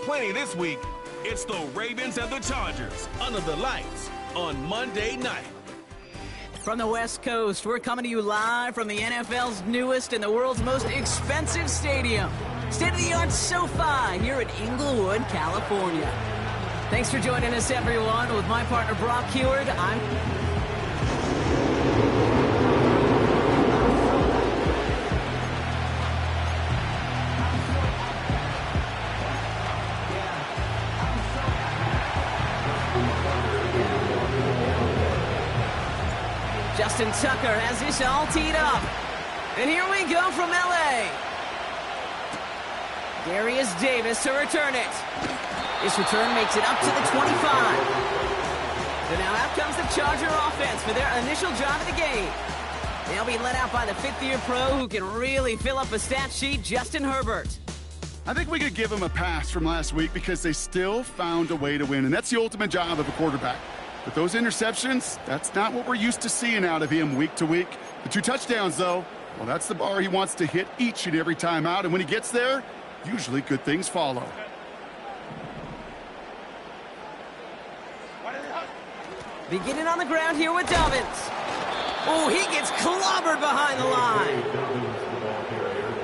plenty this week. It's the Ravens and the Chargers under the lights on Monday night. From the West Coast, we're coming to you live from the NFL's newest and the world's most expensive stadium, state-of-the-art SoFi here in Inglewood, California. Thanks for joining us, everyone. With my partner, Brock Heward, Justin Tucker has this all teed up. And here we go from L.A. Darius Davis to return it. This return makes it up to the 25. So now out comes the Charger offense for their initial drive of the game. They'll be led out by the fifth-year pro who can really fill up a stat sheet, Justin Herbert. I think we could give him a pass from last week because they still found a way to win, and that's the ultimate job of a quarterback. But those interceptions, that's not what we're used to seeing out of him week to week. The 2 touchdowns, though, well, that's the bar he wants to hit each and every time out. And when he gets there, usually good things follow. Beginning on the ground here with Dobbins. Oh, he gets clobbered behind the line.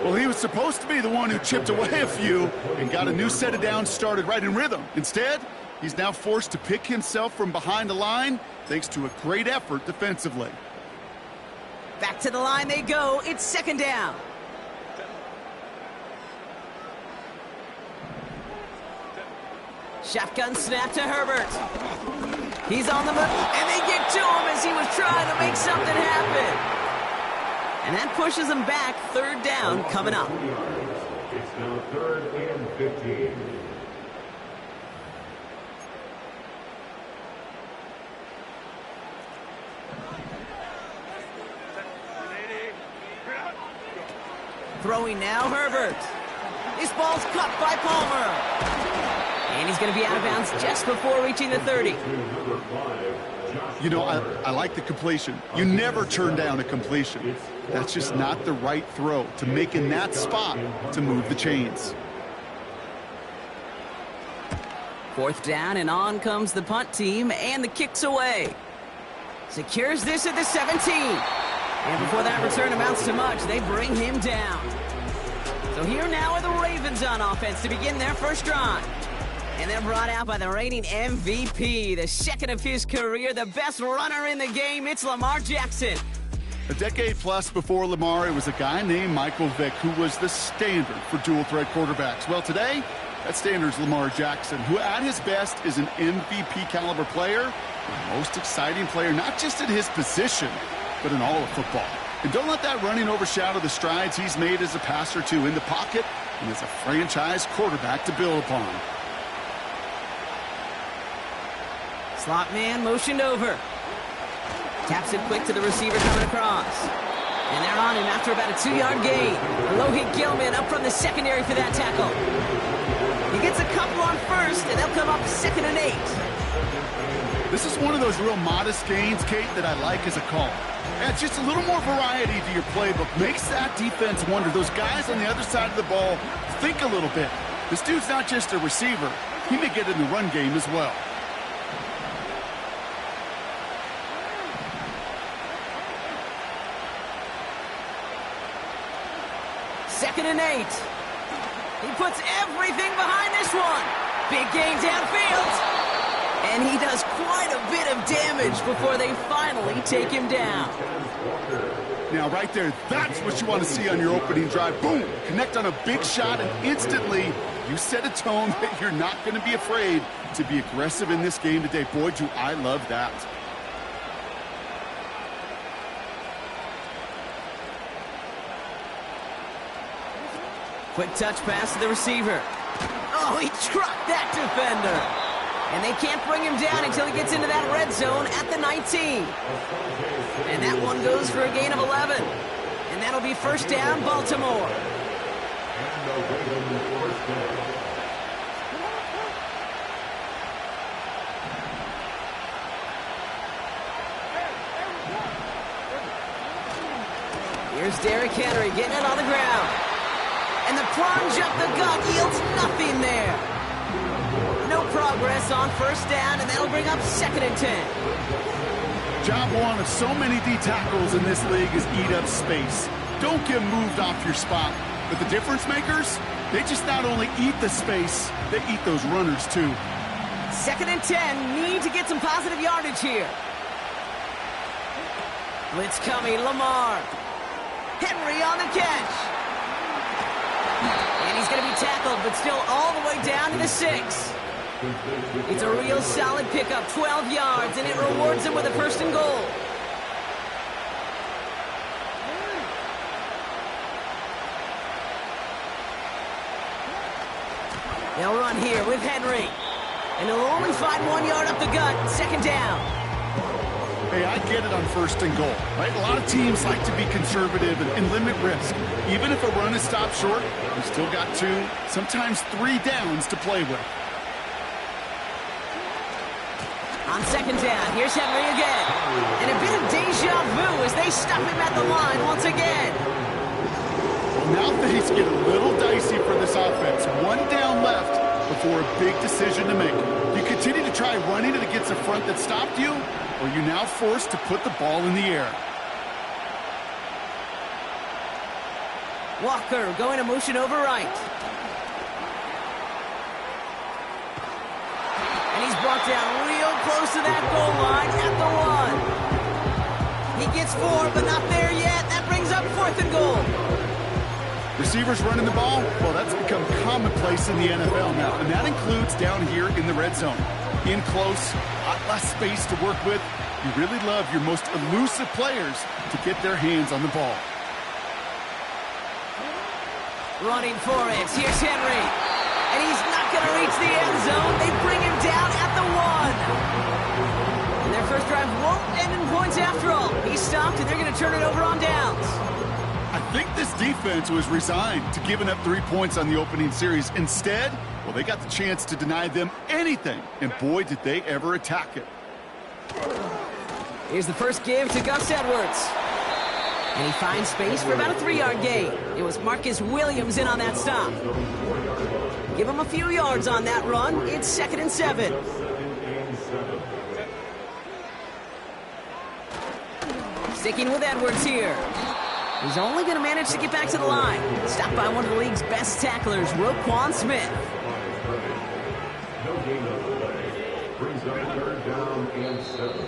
Well, he was supposed to be the one who chipped away a few and got a new set of downs started right in rhythm. Instead, he's now forced to pick himself from behind the line thanks to a great effort defensively. Back to the line they go. It's second down. Shotgun snap to Herbert. He's on the move, and they get to him as he was trying to make something happen. And that pushes him back. Third down coming up. It's now 3rd and 15. Throwing now, Herbert. This ball's cut by Palmer. And he's going to be out of bounds just before reaching the 30. You know, I like the completion. You never turn down a completion. That's just not the right throw to make in that spot to move the chains. Fourth down, and on comes the punt team, and the kick's away. Secures this at the 17. And before that return amounts to much, they bring him down. So here now are the Ravens on offense to begin their first drive. And they're brought out by the reigning MVP, the second of his career, the best runner in the game. It's Lamar Jackson. A decade plus before Lamar, it was a guy named Michael Vick who was the standard for dual-threat quarterbacks. Well, today, that standard's Lamar Jackson, who at his best is an MVP-caliber player, the most exciting player, not just at his position, but in all of football. And don't let that running overshadow the strides he's made as a passer, too, in the pocket and as a franchise quarterback to build upon. Slot man motioned over. Taps it quick to the receiver coming across. And they're on him after about a 2-yard gain. Alohi Gilman up from the secondary for that tackle. He gets a couple on first, and they'll come up 2nd and 8. This is one of those real modest gains, Kate, that I like as a call. Adds just a little more variety to your playbook. Makes that defense wonder. Those guys on the other side of the ball think a little bit. This dude's not just a receiver. He may get in the run game as well. Second and 8. He puts everything behind this one. Big gain downfield. And he does quite a bit of damage before they finally take him down. Now, right there, that's what you want to see on your opening drive. Boom! Connect on a big shot, and instantly you set a tone that you're not going to be afraid to be aggressive in this game today. Boy, do I love that. Quick touch pass to the receiver. Oh, he trucked that defender. And they can't bring him down until he gets into that red zone at the 19. And that one goes for a gain of 11. And that'll be first down, Baltimore. Here's Derrick Henry getting it on the ground. And the plunge up the gut yields nothing there. pass on first down, and that'll bring up 2nd and 10. Job one of so many D tackles in this league is eat up space. Don't get moved off your spot. But the difference makers, they just not only eat the space, they eat those runners too. 2nd and 10, need to get some positive yardage here. Blitz coming, Lamar. Henry on the catch. And he's going to be tackled, but still all the way down to the 6. It's a real solid pickup, 12 yards, and it rewards him with a 1st and goal. They'll run here with Henry. And he'll only find 1 yard up the gut, 2nd down. Hey, I get it on 1st and goal, right? A lot of teams like to be conservative and limit risk. Even if a run is stopped short, you still got 2, sometimes 3 downs to play with. On 2nd down, here's Henry again. And a bit of deja vu as they stop him at the line once again. Now things get a little dicey for this offense. 1 down left before a big decision to make. You continue to try running it against a front that stopped you, or you're now forced to put the ball in the air. Walker going to motion over right. And he's brought down real close to that goal line at the 1. He gets 4, but not there yet. That brings up 4th and goal. Receivers running the ball, well, that's become commonplace in the NFL now, and that includes down here in the red zone. In close, a lot less space to work with. You really love your most elusive players to get their hands on the ball. Running for it. Here's Henry. And he's not going to reach the end zone. They bring him down at the 1. And their first drive won't end in points after all. He's stopped, and they're going to turn it over on downs. I think this defense was resigned to giving up 3 points on the opening series. Instead, well, they got the chance to deny them anything, and boy, did they ever attack it. Here's the first give to Gus Edwards. And he finds space for about a 3-yard gain. It was Marcus Williams in on that stop. Give him a few yards on that run. It's 2nd and 7. Sticking with Edwards here. He's only going to manage to get back to the line. Stopped by one of the league's best tacklers, Roquan Smith. No gain on the play. Brings up 3rd down and 7.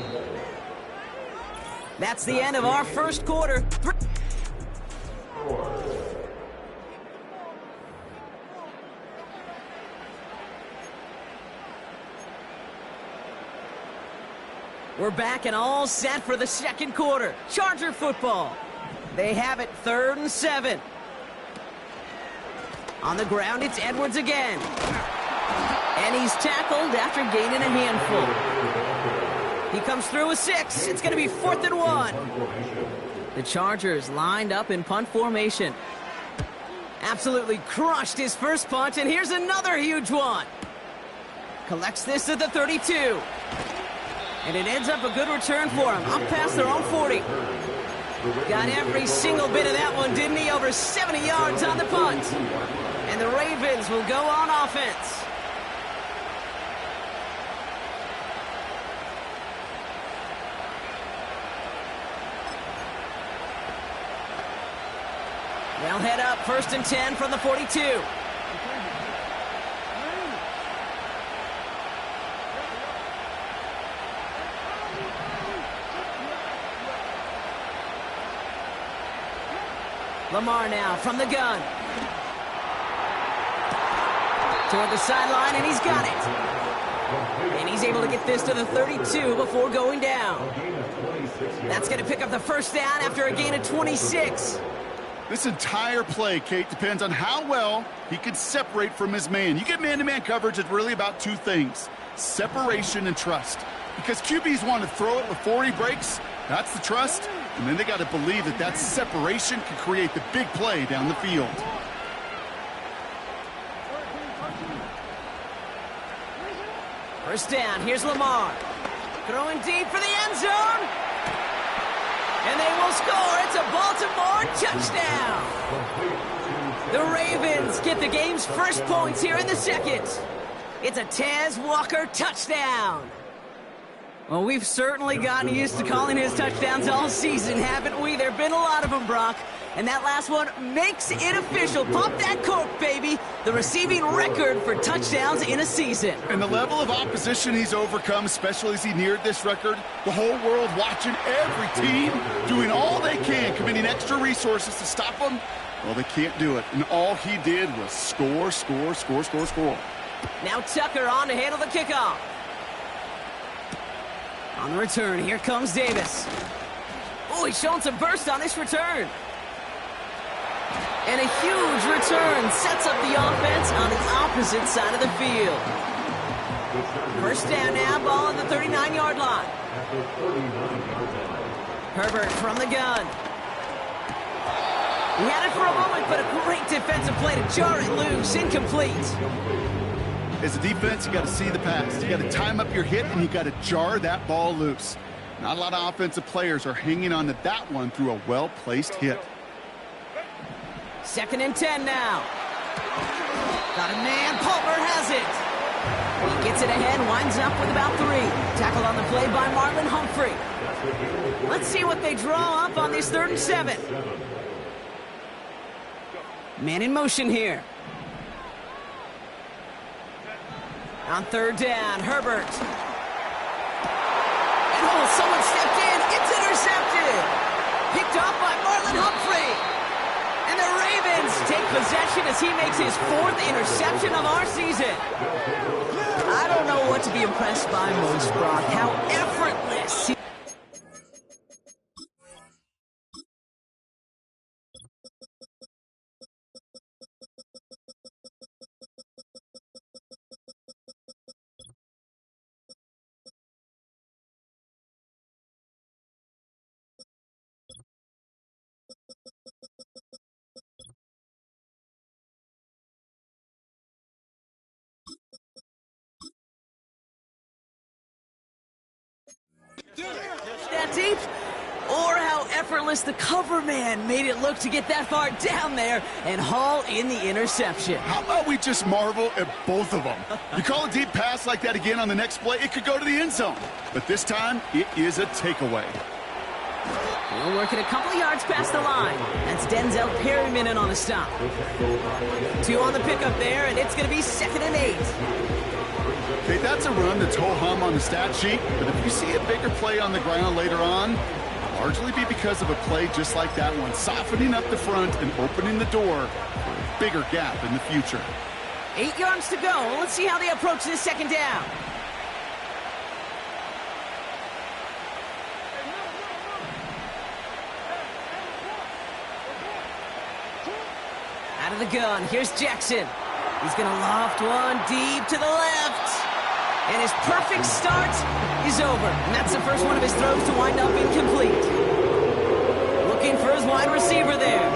That's the end of our first quarter. We're back and all set for the 2nd quarter. Charger football. They have it 3rd and 7. On the ground, it's Edwards again. And he's tackled after gaining a handful. He comes through with 6. It's going to be 4th and 1. The Chargers lined up in punt formation. Absolutely crushed his first punt, and here's another huge one. Collects this at the 32. And it ends up a good return for him, up past their own 40. Got every single bit of that one, didn't he? Over 70 yards on the punt. And the Ravens will go on offense. They'll head up 1st and 10 from the 42. Lamar now from the gun. Toward the sideline, and he's got it. And he's able to get this to the 32 before going down. That's going to pick up the 1st down after a gain of 26. This entire play, Kate, depends on how well he can separate from his man. You get man-to-man coverage, it's really about 2 things: separation and trust. Because QBs want to throw it before he breaks. That's the trust. And then they got to believe that that separation can create the big play down the field. First down, here's Lamar. Throwing deep for the end zone. And they will score. It's a Baltimore touchdown. The Ravens get the game's first points here in the 2nd. It's a Tez Walker touchdown. Well, we've certainly gotten used to calling his touchdowns all season, haven't we? There have been a lot of them, Brock. And that last one makes it official. Pop that cork, baby. The receiving record for touchdowns in a season. And the level of opposition he's overcome, especially as he neared this record, the whole world watching, every team doing all they can, committing extra resources to stop him. Well, they can't do it. And all he did was score, score, score, score, score. Now Tucker on to handle the kickoff. On the return, here comes Davis. Oh, he's showing some burst on this return. And a huge return sets up the offense on the opposite side of the field. First down now, ball on the 39-yard line. Herbert from the gun. He had it for a moment, but a great defensive play to jar it loose. Incomplete. As a defense, you got to see the pass. You got to time up your hit, and you got to jar that ball loose. Not a lot of offensive players are hanging on to that one through a well-placed hit. 2nd and 10 now. Got a man. Palmer has it. He gets it ahead, winds up with about 3. Tackle on the play by Marlon Humphrey. Let's see what they draw up on this 3rd and 7. Man in motion here. On 3rd down, Herbert. And oh, someone stepped in. It's intercepted. Picked off by Marlon Humphrey. And the Ravens take possession as he makes his 4th interception of our season. I don't know what to be impressed by most, Brock. How effortless. That deep, or how effortless the cover man made it look to get that far down there and haul in the interception. How about we just marvel at both of them? You call a deep pass like that again on the next play, it could go to the end zone. But this time, it is a takeaway. We're working a couple of yards past the line. That's Denzel Perryman in on the stop. 2 on the pickup there, and it's going to be 2nd and 8. Okay, that's a run that's ho-hum on the stat sheet, but if you see a bigger play on the ground later on, it'll largely be because of a play just like that one, softening up the front and opening the door for a bigger gap in the future. 8 yards to go. Let's see how they approach this 2nd down. Out of the gun, here's Jackson. He's going to loft one deep to the left. And his perfect start is over. And that's the first one of his throws to wind up incomplete. Looking for his wide receiver there.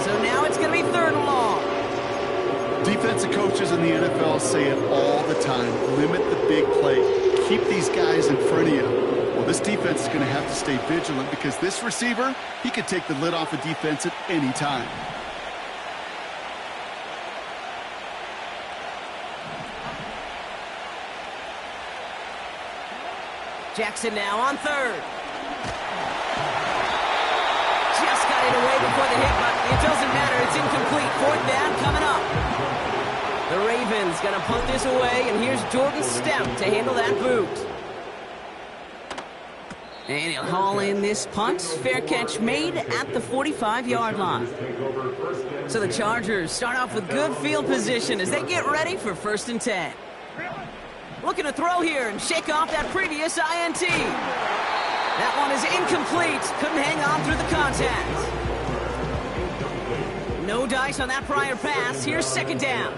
So now it's going to be 3rd and long. Defensive coaches in the NFL say it all the time. Limit the big play. Keep these guys in front of you. Well, this defense is going to have to stay vigilant because this receiver, he could take the lid off a defense at any time. Jackson now on 3rd. Just got it away before the hit, but it doesn't matter. It's incomplete. 4th down coming up. The Ravens going to punt this away, and here's Jordan Stout to handle that boot. And he'll haul in this punt. Fair catch made at the 45-yard line. So the Chargers start off with good field position as they get ready for 1st and 10. Looking to throw here and shake off that previous INT. That one is incomplete. Couldn't hang on through the contact. No dice on that prior pass. Here's 2nd down.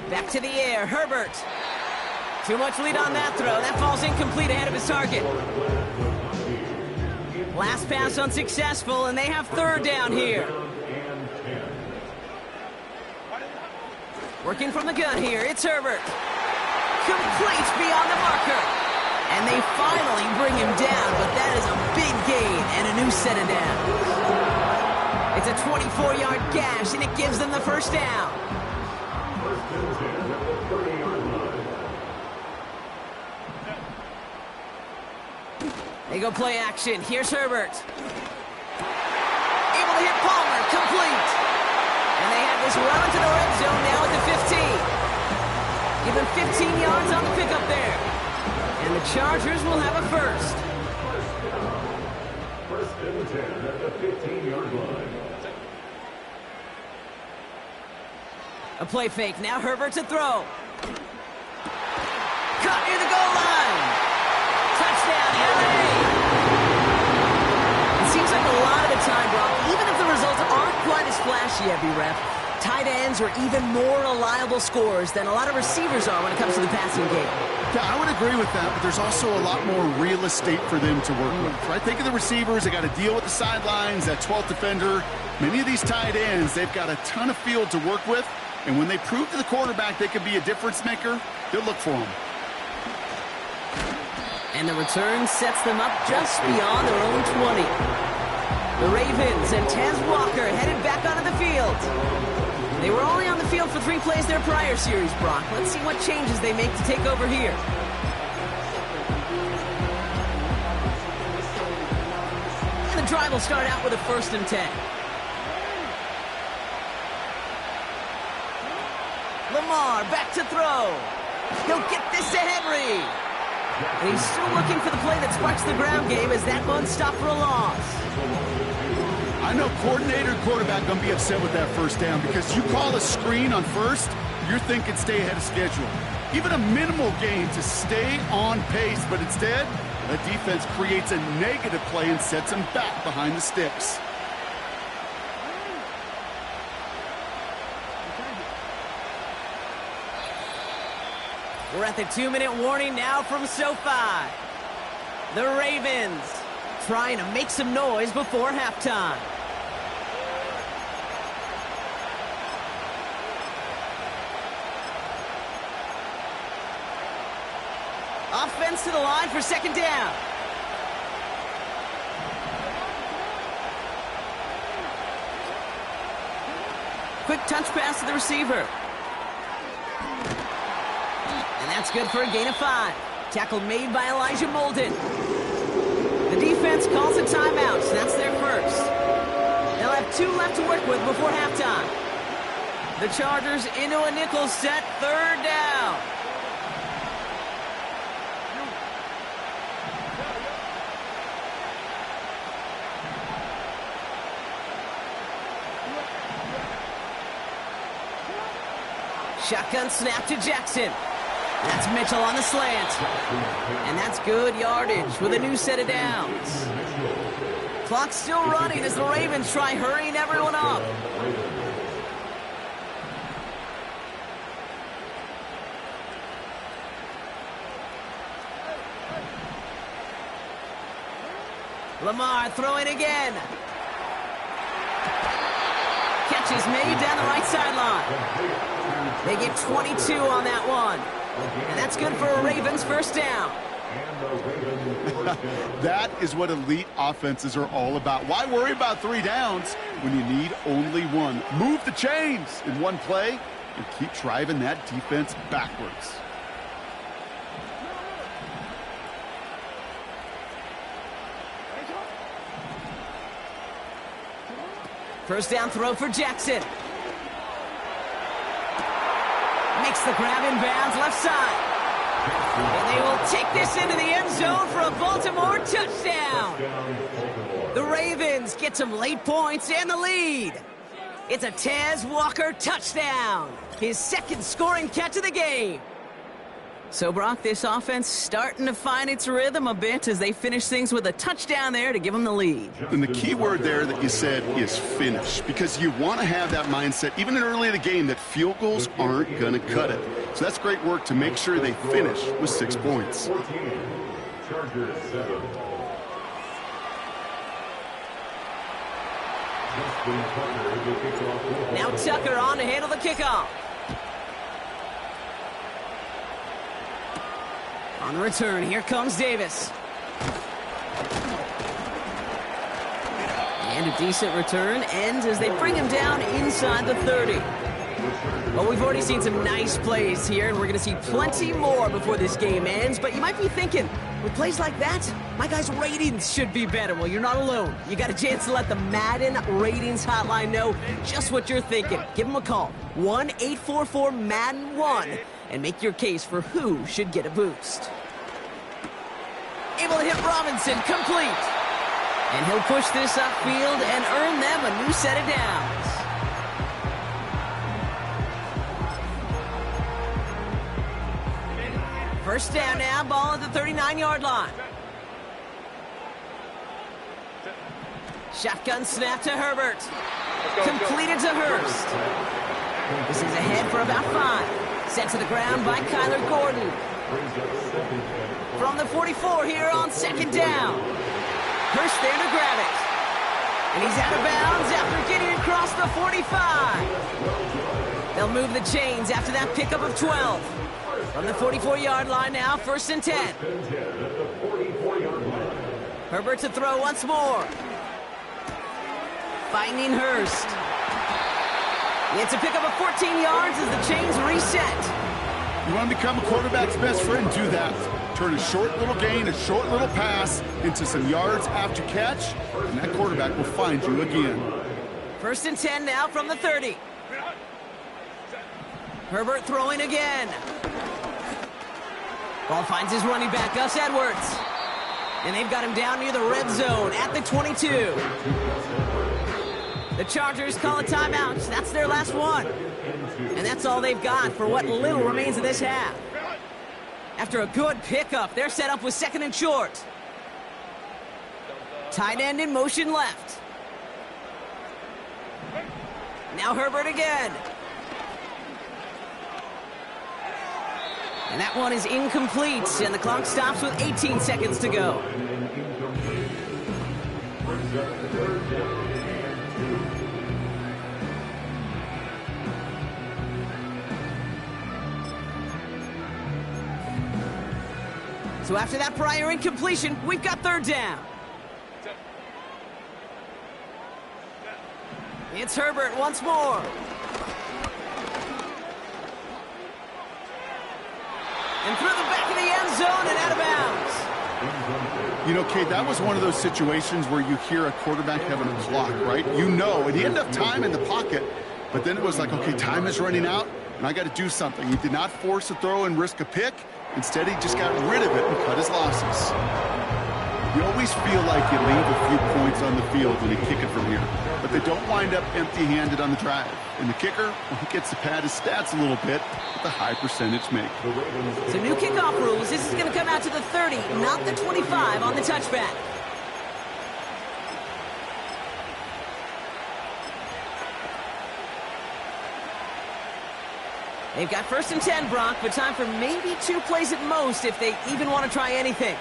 Back to the air. Herbert. Too much lead on that throw. That falls incomplete ahead of his target. Last pass unsuccessful, and they have 3rd down here. Working from the gun here, it's Herbert. Complete beyond the marker. And they finally bring him down, but that is a big gain and a new set of downs. It's a 24-yard gash, and it gives them the 1st down. They go play action. Here's Herbert. Able to hit Palmer. Complete. And they have this well into the red zone now at the 15. Give them 15 yards on the pickup there. And the Chargers will have a first. First and 10 at the 15-yard line. A play fake. Now Herbert to throw. Caught near the goal line. Touchdown, LA. It seems like a lot of the time, Brock, even if the results aren't quite as flashy, B-Ref, tight ends are even more reliable scorers than a lot of receivers are when it comes to the passing game. Yeah, I would agree with that, but there's also a lot more real estate for them to work with, right? Think of the receivers. They got to deal with the sidelines, that 12th defender. Many of these tight ends, they've got a ton of field to work with, and when they prove to the quarterback they could be a difference maker, they'll look for them. And the return sets them up just beyond their own 20. The Ravens and Tez Walker headed back onto the field. They were only on the field for 3 plays their prior series, Brock. Let's see what changes they make to take over here. And the drive will start out with a 1st and 10. Lamar back to throw. He'll get this to Henry. And he's still looking for the play that sparks the ground game as that one stopped for a loss. I know coordinator and quarterback going to be upset with that 1st down because you call a screen on 1st, you're thinking stay ahead of schedule. Even a minimal gain to stay on pace, but instead, the defense creates a negative play and sets them back behind the sticks. We're at the 2-minute warning now from SoFi. The Ravens trying to make some noise before halftime. Offense to the line for 2nd down. Quick touch pass to the receiver. And that's good for a gain of 5. Tackle made by Elijah Molden. The defense calls a timeout, so that's their first. They'll have 2 left to work with before halftime. The Chargers into a nickel set, 3rd down. Shotgun snap to Jackson. That's Mitchell on the slant. And that's good yardage with a new set of downs. Clock's still running as the Ravens try hurrying everyone up. Lamar throwing again. Catch is made down the right sideline. They get 22 on that one. And that's good for a Ravens 1st down. That is what elite offenses are all about. Why worry about 3 downs when you need only 1? Move the chains in 1 play and keep driving that defense backwards. First down throw for Jackson. Makes the grab in bounds left side. And they will take this into the end zone for a Baltimore touchdown. The Ravens get some late points and the lead. It's a Tez Walker touchdown. His 2nd scoring catch of the game. So, Brock, this offense starting to find its rhythm a bit as they finish things with a touchdown there to give them the lead. And the key word there that you said is finish, because you want to have that mindset, even in early in the game, that field goals aren't going to cut it. So that's great work to make sure they finish with 6 points. 14, Chargers 7. Now Tucker on to handle the kickoff. On the return, here comes Davis. And a decent return ends as they bring him down inside the 30. Well, we've already seen some nice plays here, and we're going to see plenty more before this game ends. But you might be thinking, with plays like that, my guys' ratings should be better. Well, you're not alone. You got a chance to let the Madden Ratings Hotline know just what you're thinking. Give them a call, 1-844-MADDEN-1, and make your case for who should get a boost. Able to hit Robinson, complete. And he'll push this upfield and earn them a new set of downs. First down now, ball at the 39-yard line. Shotgun snap to Herbert. Completed to Hurst. This is ahead for about 5. Sent to the ground by Kyler Gordon. From the 44 here on second down. Hurst there to grab it. And he's out of bounds after getting across the 45. They'll move the chains after that pickup of 12. From the 44-yard line now, first and 10. Herbert to throw once more. Finding Hurst. It's a pickup of 14 yards as the chains reset. You want to become a quarterback's best friend? Do that. Turn a short little gain, a short little pass into some yards after catch, and that quarterback will find you again. First and 10 now from the 30. Herbert throwing again. Ball finds his running back, Gus Edwards. And they've got him down near the red zone at the 22. The Chargers call a timeout. That's their last one. And that's all they've got for what little remains of this half. After a good pickup, they're set up with second and short. Tight end in motion left. Now Herbert again. And that one is incomplete, and the clock stops with 18 seconds to go. So after that prior incompletion, we've got third down. It's Herbert once more. And through the back of the end zone and out of bounds. You know, Kate, that was one of those situations where you hear a quarterback having a clock, right? You know, and he had enough time in the pocket, but then it was like, okay, time is running out, and I got to do something. He did not force a throw and risk a pick. Instead, he just got rid of it and cut his losses. You always feel like you leave a few points on the field when you kick it from here, but they don't wind up empty-handed on the drive. And the kicker, well, he gets to pad his stats a little bit with a high percentage make. So new kickoff rules. This is going to come out to the 30, not the 25 on the touchback. They've got first and 10, Brock, but time for maybe 2 plays at most if they even want to try anything.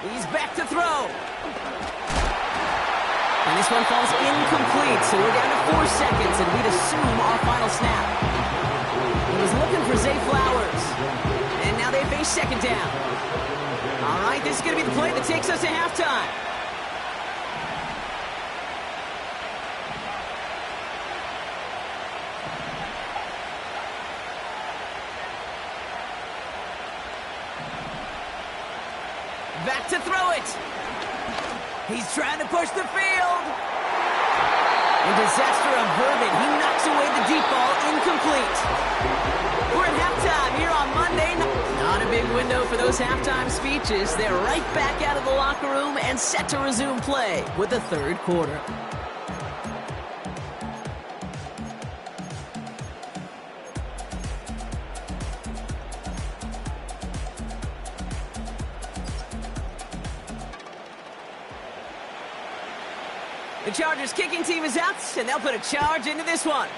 He's back to throw. And this one falls incomplete, so we're down to 4 seconds, and we'd assume our final snap. He was looking for Zay Flowers. And now they face second down. All right, this is going to be the play that takes us to halftime. Back to throw it. He's trying to push the field. And disaster averted. He knocks away the deep ball, incomplete. We're at halftime here on Monday night. Not a big window for those halftime speeches. They're right back out of the locker room and set to resume play with the third quarter. The Chargers kicking team is out, and they'll put a charge into this one.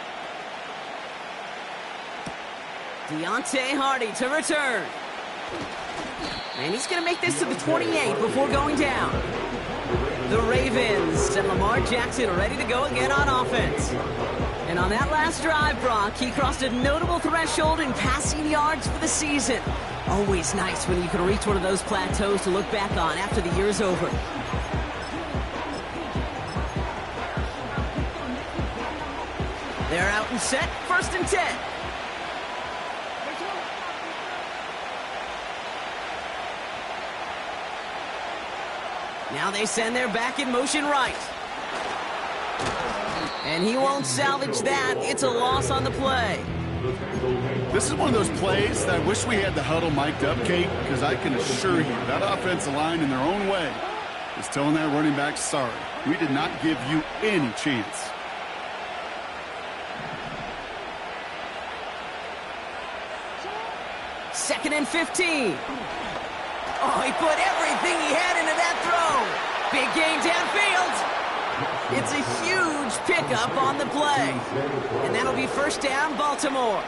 Deontay Hardy to return. And he's going to make this to the 28 before going down. The Ravens and Lamar Jackson ready to go again on offense. And on that last drive, Brock, he crossed a notable threshold in passing yards for the season. Always nice when you can reach one of those plateaus to look back on after the year's over. They're out and set, 1st and 10. Now they send their back in motion right. And he won't salvage that. It's a loss on the play. This is one of those plays that I wish we had the huddle mic'd up, Kate, because I can assure you that offensive line in their own way is telling that running back, sorry, we did not give you any chance. Second and 15. Oh, he put everything he had into that throw. Big gain downfield. It's a huge pickup on the play. And that'll be 1st down, Baltimore.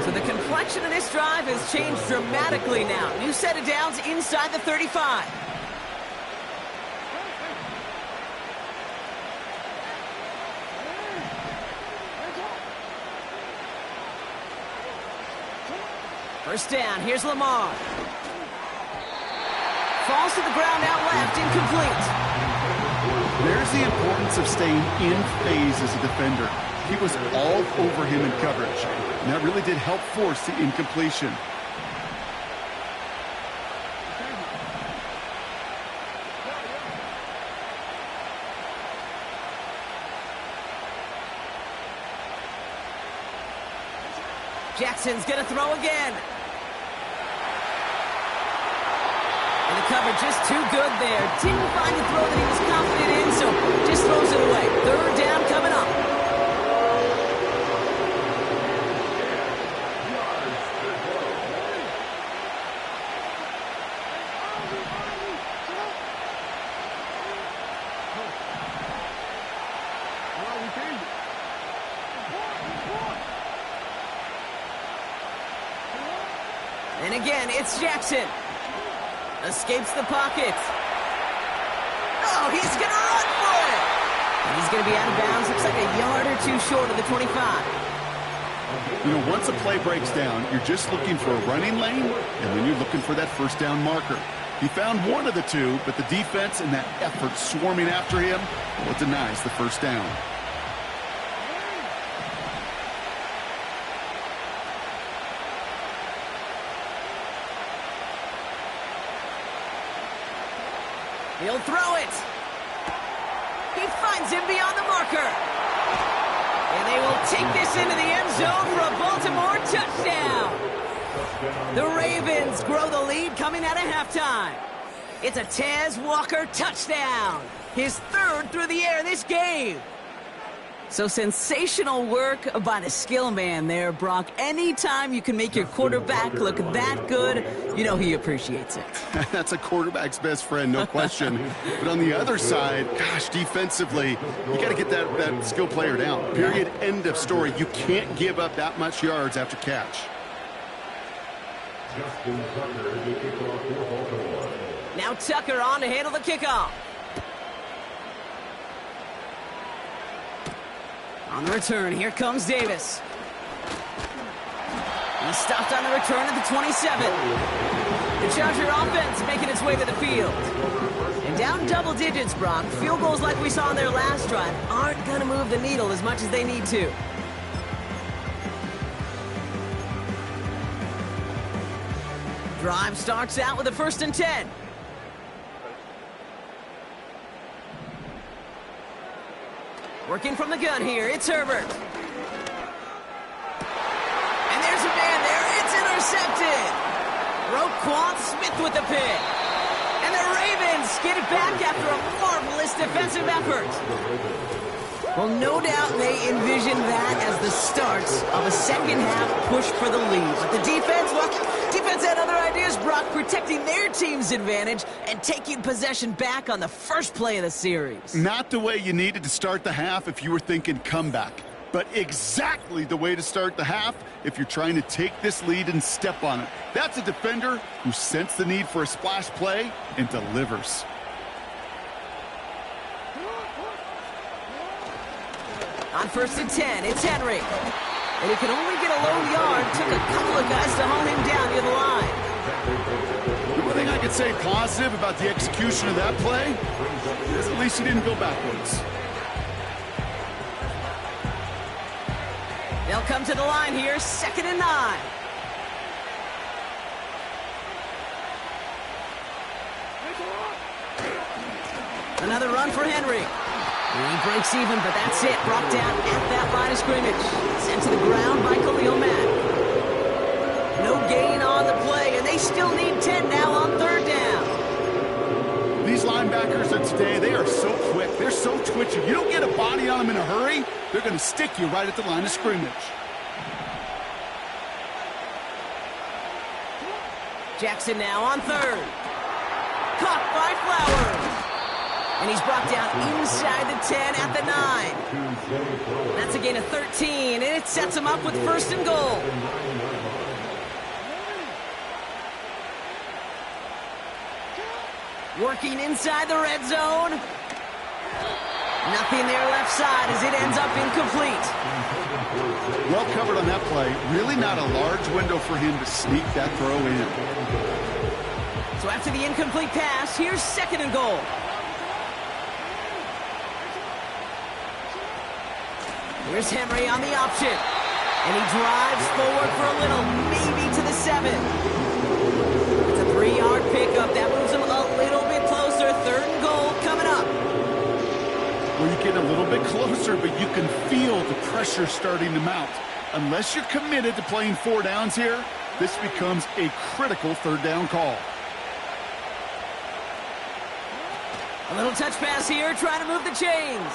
So the complexion of this drive has changed dramatically now. New set of downs inside the 35. First down, here's Lamar. Falls to the ground out left, incomplete. There's the importance of staying in phase as a defender. He was all over him in coverage, and that really did help force the incompletion. Jackson's going to throw again. And the coverage just too good there. Didn't find the throw that he was confident in, so just throws it away. 3rd down coming up. And again, it's Jackson. Escapes the pocket. Oh, he's going to run for it. And he's going to be out of bounds. Looks like a yard or two short of the 25. You know, once a play breaks down, you're just looking for a running lane, and then you're looking for that 1st down marker. He found one of the two, but the defense and that effort swarming after him, well, denies the 1st down. He'll throw it. He finds him beyond the marker. And they will take this into the end zone for a Baltimore touchdown. The Ravens grow the lead coming out of halftime. It's a Tez Walker touchdown. His 3rd through the air this game. So sensational work by the skill man there, Brock. Anytime you can make your quarterback look that good, you know he appreciates it. That's a quarterback's best friend, no question. But on the other side, gosh, defensively, you got to get that skill player down. Period, end of story. You can't give up that much yards after catch. Now Tucker on to handle the kickoff. On the return, here comes Davis. He stopped on the return at the 27. The Charger offense making its way to the field. And down double digits, Brock. Field goals like we saw in their last drive aren't going to move the needle as much as they need to. Drive starts out with a 1st and 10. Working from the gun here, it's Herbert. And there's a man there, it's intercepted. Roquan Smith with the pick. And the Ravens get it back after a marvelous defensive effort. Well, no doubt they envisioned that as the start of a second-half push for the lead. But the defense, well, defense had other ideas, Brock, protecting their team's advantage and taking possession back on the first play of the series. Not the way you needed to start the half if you were thinking comeback, but exactly the way to start the half if you're trying to take this lead and step on it. That's a defender who sensed the need for a splash play and delivers. On 1st and 10, it's Henry. And he could only get a low yard. Took a couple of guys to hold him down near the line. The one thing I could say positive about the execution of that play is at least he didn't go backwards. They'll come to the line here, 2nd and 9. Another run for Henry. He breaks even, but that's it. Brought down at that line of scrimmage. Sent to the ground by Khalil Mack. No gain on the play, and they still need 10 now on 3rd down. These linebackers of today, they are so quick. They're so twitchy. You don't get a body on them in a hurry, they're going to stick you right at the line of scrimmage. Jackson now on 3rd. Caught by Flowers. And he's brought down inside the 10 at the 9. That's a gain of 13, and it sets him up with 1st and goal. Working inside the red zone. Nothing there left side as it ends up incomplete. Well covered on that play. Really not a large window for him to sneak that throw in. So after the incomplete pass, here's 2nd and goal. Here's Henry on the option. And he drives forward for a little, maybe to the 7. It's a 3-yard pickup. That moves him a little bit closer. 3rd and goal coming up. Well, you get a little bit closer, but you can feel the pressure starting to mount. Unless you're committed to playing 4 downs here, this becomes a critical 3rd down call. A little touch pass here, trying to move the chains.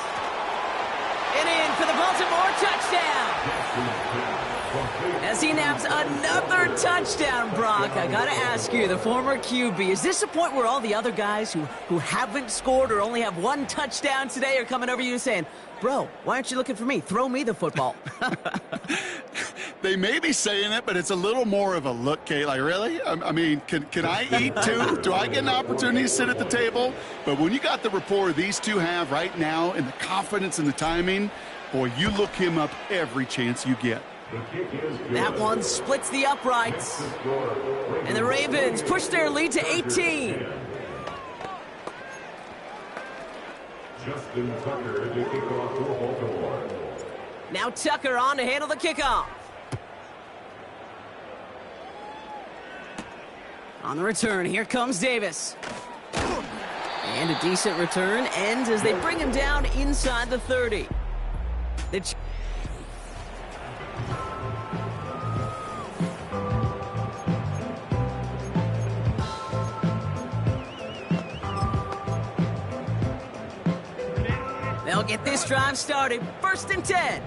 And in for the Baltimore touchdown. As he naps another touchdown, Brock, I got to ask you, the former QB, is this a point where all the other guys who haven't scored or only have 1 touchdown today are coming over you and saying, bro, why aren't you looking for me? Throw me the football. They may be saying it, but it's a little more of a look, Kate. Like, really? I mean, can I eat too? Do I get an opportunity to sit at the table? But when you got the rapport these two have right now and the confidence and the timing, boy, you look him up every chance you get. That one splits the uprights. And the Ravens push their lead to 18. Justin Tucker to kick off for Baltimore. Now Tucker on to handle the kickoff. On the return, here comes Davis. And a decent return ends as they bring him down inside the 30. They'll get this drive started. 1st and 10.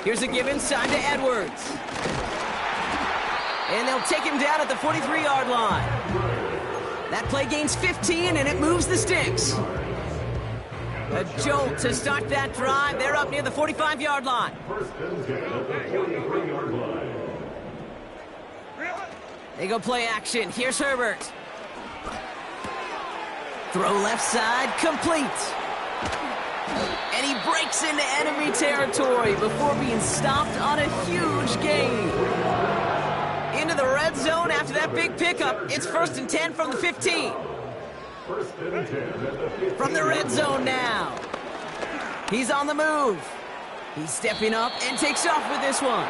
Here's a give inside to Edwards. And they'll take him down at the 43-yard line. That play gains 15, and it moves the sticks. A jolt to start that drive. They're up near the 45-yard line. 1st and 10 at the 43-yard line. They go play action. Here's Herbert. Throw left side, complete. And he breaks into enemy territory before being stopped on a huge gain. Into the red zone after that big pickup. It's 1st and 10 from the 15. 1st and 10 at the 15. From the red zone now. He's on the move. He's stepping up and takes off with this one.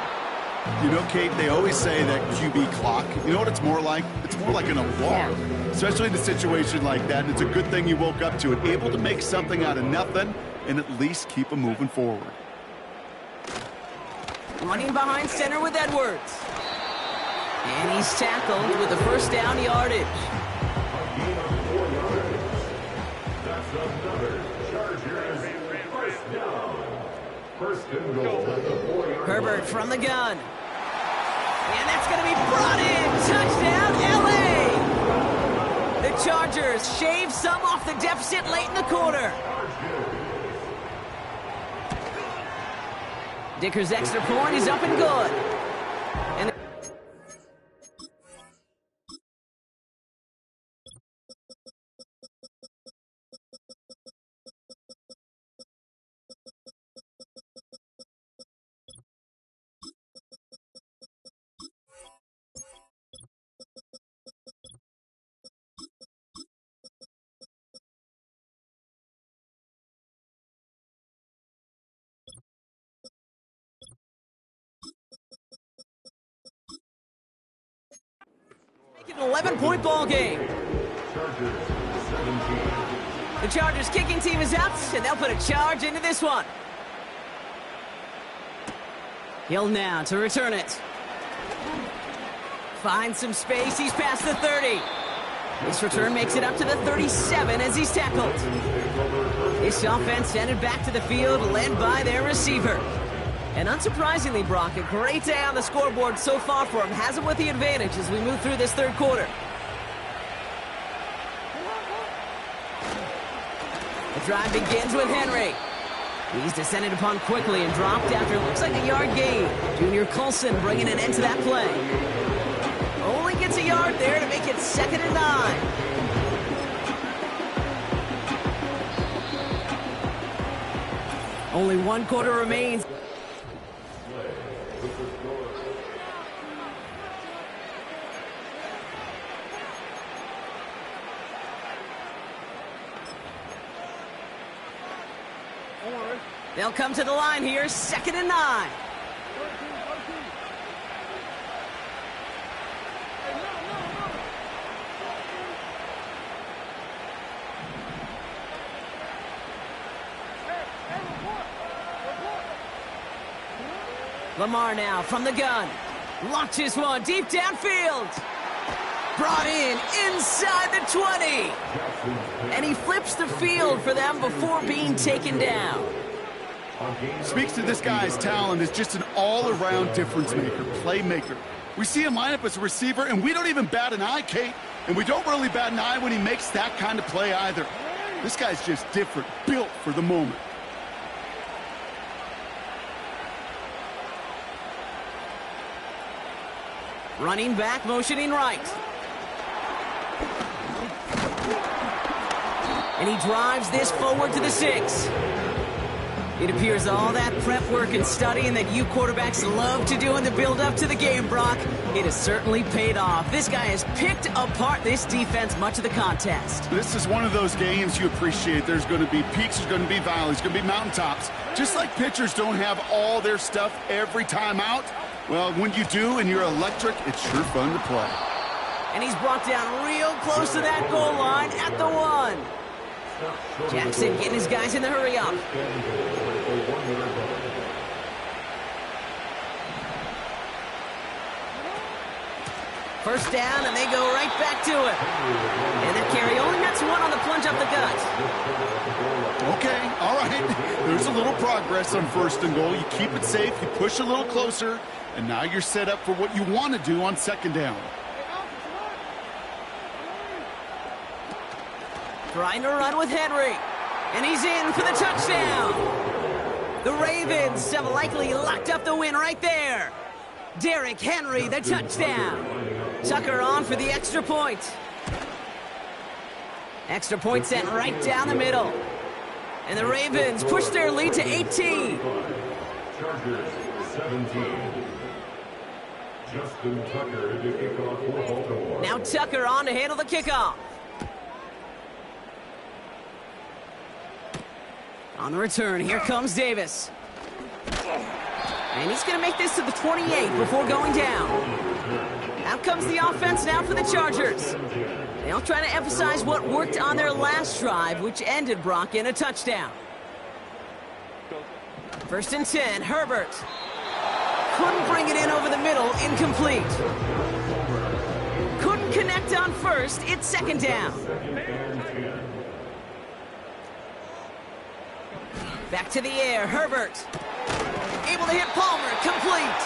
You know, Kate, they always say that QB clock, you know what it's more like? It's more like an alarm, especially in a situation like that. And it's a good thing you woke up to it, able to make something out of nothing and at least keep them moving forward. Running behind center with Edwards. And he's tackled with the 1st down yardage. That's another Chargers 1st down. 1st and goal at the 4-yard Herbert line. from the gun. And that's going to be brought in. Touchdown, LA! The Chargers shave some off the deficit late in the quarter. Dicker's extra point is up and good. an 11-point ball game. Chargers 17. The Chargers kicking team is out, and they'll put a charge into this one. Hill now to return it. Finds some space. He's past the 30. This return makes it up to the 37 as he's tackled. This offense sent it back to the field, led by their receiver. And unsurprisingly, Brock, a great day on the scoreboard so far for him. Has him with the advantage as we move through this third quarter. The drive begins with Henry. He's descended upon quickly and dropped after it looks like a yard gain. Junior Colson bringing an end to that play. Only gets a yard there to make it 2nd and 9. Only 1 quarter remains. They'll come to the line here, 2nd and 9. Lamar now from the gun. Launches one deep downfield. Brought in inside the 20. And he flips the field for them before being taken down. Speaks to this guy's talent as just an all-around difference maker, playmaker. We see him line up as a receiver, and we don't even bat an eye, Kate. And we don't really bat an eye when he makes that kind of play either. This guy's just different, built for the moment. Running back, motioning right. And he drives this forward to the 6. It appears all that prep work and studying that you quarterbacks love to do in the build-up to the game, Brock, it has certainly paid off. This guy has picked apart this defense much of the contest. This is one of those games you appreciate. There's going to be peaks, there's going to be valleys, there's going to be mountaintops. Just like pitchers don't have all their stuff every time out, well, when you do and you're electric, it's sure fun to play. And he's brought down real close to that goal line at the 1. Jackson getting his guys in the hurry up. First down, and they go right back to it. And that carry only nets 1 on the plunge up the gut. Okay, all right. There's a little progress on 1st and goal. You keep it safe, you push a little closer, and now you're set up for what you want to do on 2nd down. Trying to run with Henry. And he's in for the touchdown. The Ravens have likely locked up the win right there. Derrick Henry, the touchdown. Tucker on for the extra point. Extra point sent right down the middle. And the Ravens push their lead to 18. Chargers 17. Justin Tucker to kick off for Baltimore. Now Tucker on to handle the kickoff. On the return, here comes Davis. And he's going to make this to the 28 before going down. Out comes the offense now for the Chargers. They'll try to emphasize what worked on their last drive, which ended, Brock, in a touchdown. 1st and 10, Herbert. Couldn't bring it in over the middle, incomplete. Couldn't connect on 1st, it's 2nd down. Back to the air, Herbert. Able to hit Palmer, complete.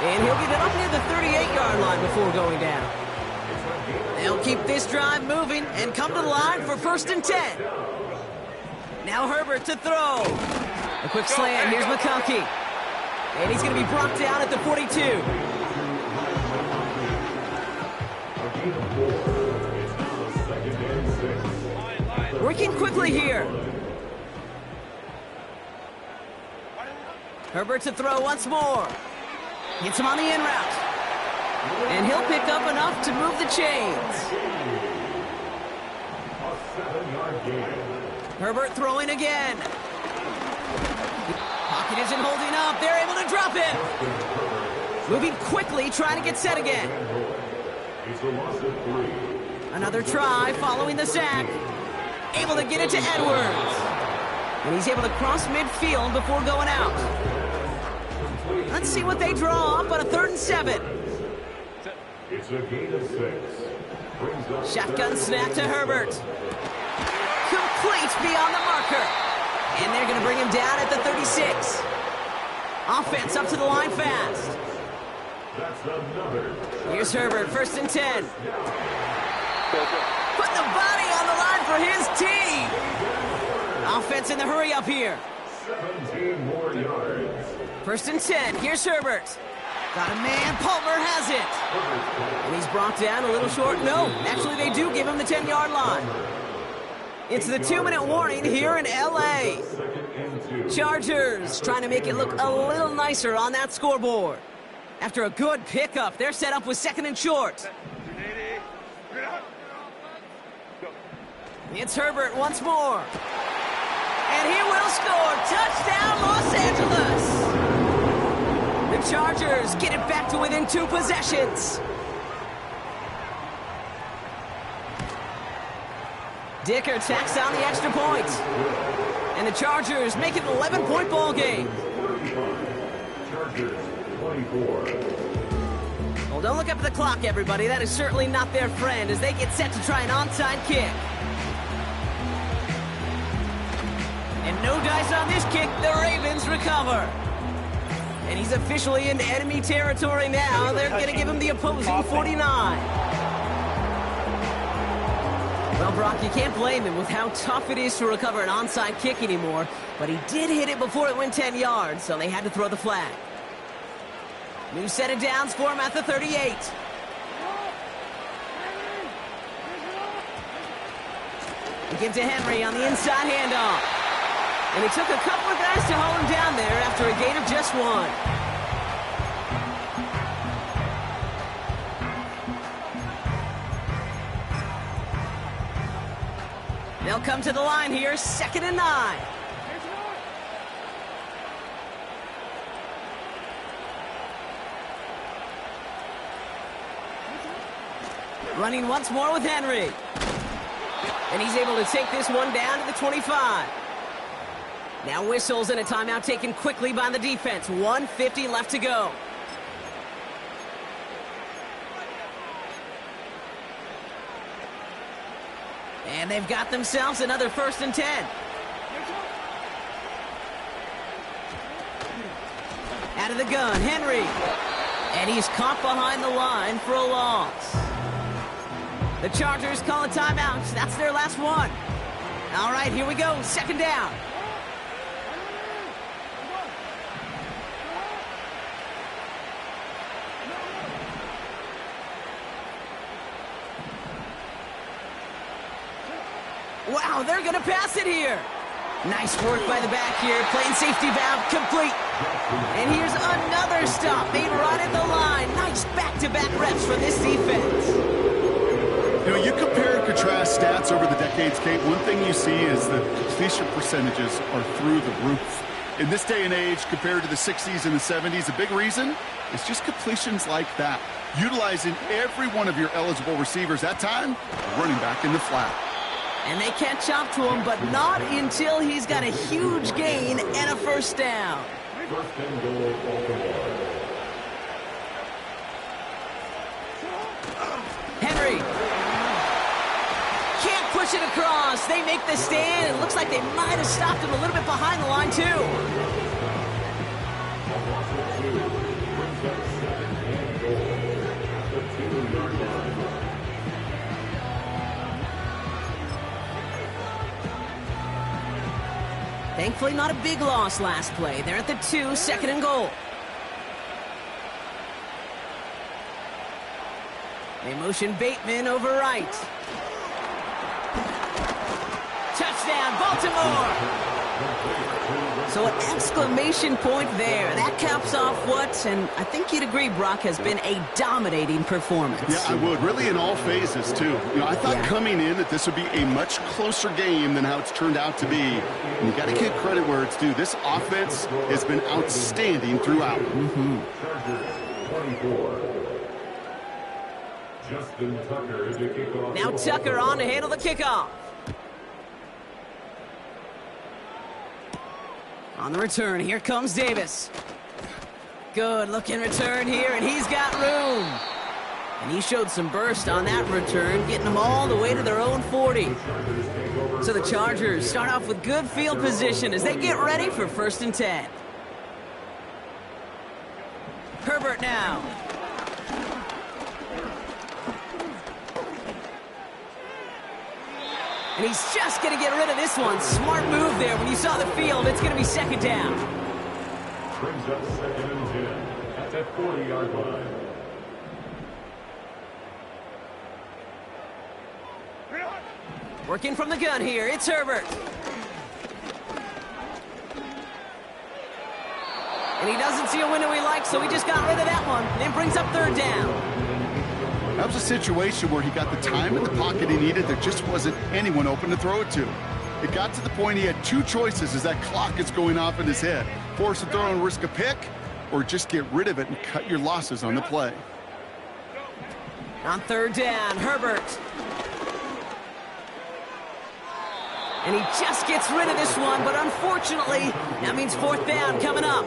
And he'll get it up near the 38-yard line before going down. They'll keep this drive moving and come to the line for 1st and 10. Now Herbert to throw. A quick slant, here's McConkey. And he's going to be brought down at the 42. Working quickly here. Herbert to throw once more. Gets him on the in route. And he'll pick up enough to move the chains. Herbert throwing again. Pocket isn't holding up. They're able to drop it. Moving quickly, trying to get set again. It's a loss of 3. Another try following the sack. Able to get it to Edwards. And he's able to cross midfield before going out. Let's see what they draw up on a 3rd and 7. It's a gain of 6. Shotgun snap to Herbert. Complete beyond the marker. And they're going to bring him down at the 36. Offense up to the line fast. That's another. Here's Herbert, 1st and 10. Put the body on the line for his team. Offense in the hurry up here. 17 more yards. 1st and 10. Here's Herbert. Got a man. Palmer has it. And he's brought down a little short. No, actually they do give him the 10-yard line. It's the 2-minute warning here in L.A. Chargers trying to make it look a little nicer on that scoreboard. After a good pickup, they're set up with 2nd and short. It's Herbert once more. And he will score. Touchdown, Los Angeles. The Chargers get it back to within 2 possessions. Dicker tacks on the extra point. And the Chargers make it an 11-point ball game. Chargers 24. Well, don't look up at the clock, everybody. That is certainly not their friend as they get set to try an onside kick. And no dice on this kick. The Ravens recover. And he's officially in enemy territory now. They're going to give him the opposing 49. Well, Brock, you can't blame him with how tough it is to recover an onside kick anymore. But he did hit it before it went 10 yards, so they had to throw the flag. New set of downs for him at the 38. We give to Henry on the inside handoff. And it took a couple of guys to hold him down there after a gain of just 1. They'll come to the line here, 2nd and 9. Running once more with Henry. And he's able to take this one down to the 25. Now whistles and a timeout taken quickly by the defense. 1:50 left to go. And they've got themselves another 1st and 10. Out of the gun, Henry. And he's caught behind the line for a loss. The Chargers call a timeout. That's their last one. All right, here we go. 2nd down. Wow, they're going to pass it here. Nice work by the back here. Playing safety valve complete. And here's another stop made right at the line. Nice back-to-back reps for this defense. You know, you compare and contrast stats over the decades, Kate. One thing you see is the completion percentages are through the roof. In this day and age, compared to the 60s and the 70s, a big reason is just completions like that. Utilizing every one of your eligible receivers that time, running back in the flat. And they catch up to him, but not until he's got a huge gain and a 1st down. 1st and goal, Baltimore. Henry. Can't push it across. They make the stand. It looks like they might have stopped him a little bit behind the line, too. Thankfully, not a big loss last play. They're at the 2, 2nd and goal. They motion Bateman over right. Touchdown, Baltimore! So an exclamation point there. That caps off what, and I think you'd agree, Brock, has been a dominating performance. Yeah, I would. Really in all phases, too. You know, I thought coming in that this would be a much closer game than how it's turned out to be. And you got to give credit where it's due. This offense has been outstanding throughout. Chargers 24. Justin Tucker to kick off. Now Tucker on to handle the kickoff. On the return, here comes Davis. Good looking return here, and he's got room. And he showed some burst on that return, getting them all the way to their own 40. So the Chargers start off with good field position as they get ready for 1st and 10. Herbert now. And he's just going to get rid of this one. Smart move there. When you saw the field, it's going to be 2nd down. Brings up 2nd and 10 at that 40-yard line. Working from the gun here, it's Herbert. And he doesn't see a window he likes, so he just got rid of that one. And brings up 3rd down. That was a situation where he got the time in the pocket he needed. There just wasn't anyone open to throw it to. It got to the point he had 2 choices as that clock is going off in his head. Force a throw and risk a pick, or just get rid of it and cut your losses on the play. On 3rd down, Herbert. And he just gets rid of this one, but unfortunately, that means 4th down coming up.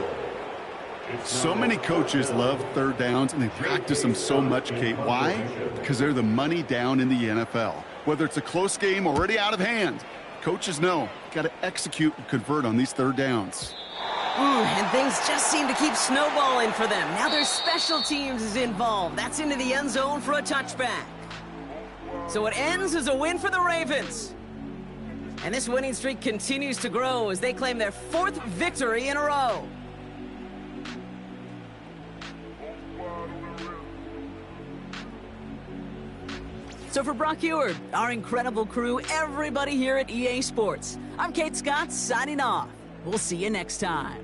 So many coaches love 3rd downs, and they practice them so much, Kate. Why? Because they're the money down in the NFL. Whether it's a close game already out of hand, coaches know got to execute and convert on these 3rd downs. And things just seem to keep snowballing for them. Now their special teams is involved. That's into the end zone for a touchback. So it ends as a win for the Ravens. And this winning streak continues to grow as they claim their 4th victory in a row. So for Brock Eward, our incredible crew, everybody here at EA Sports, I'm Kate Scott signing off. We'll see you next time.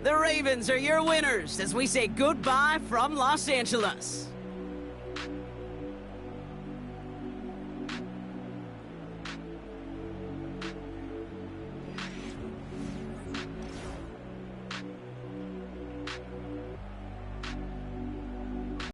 The Ravens are your winners as we say goodbye from Los Angeles.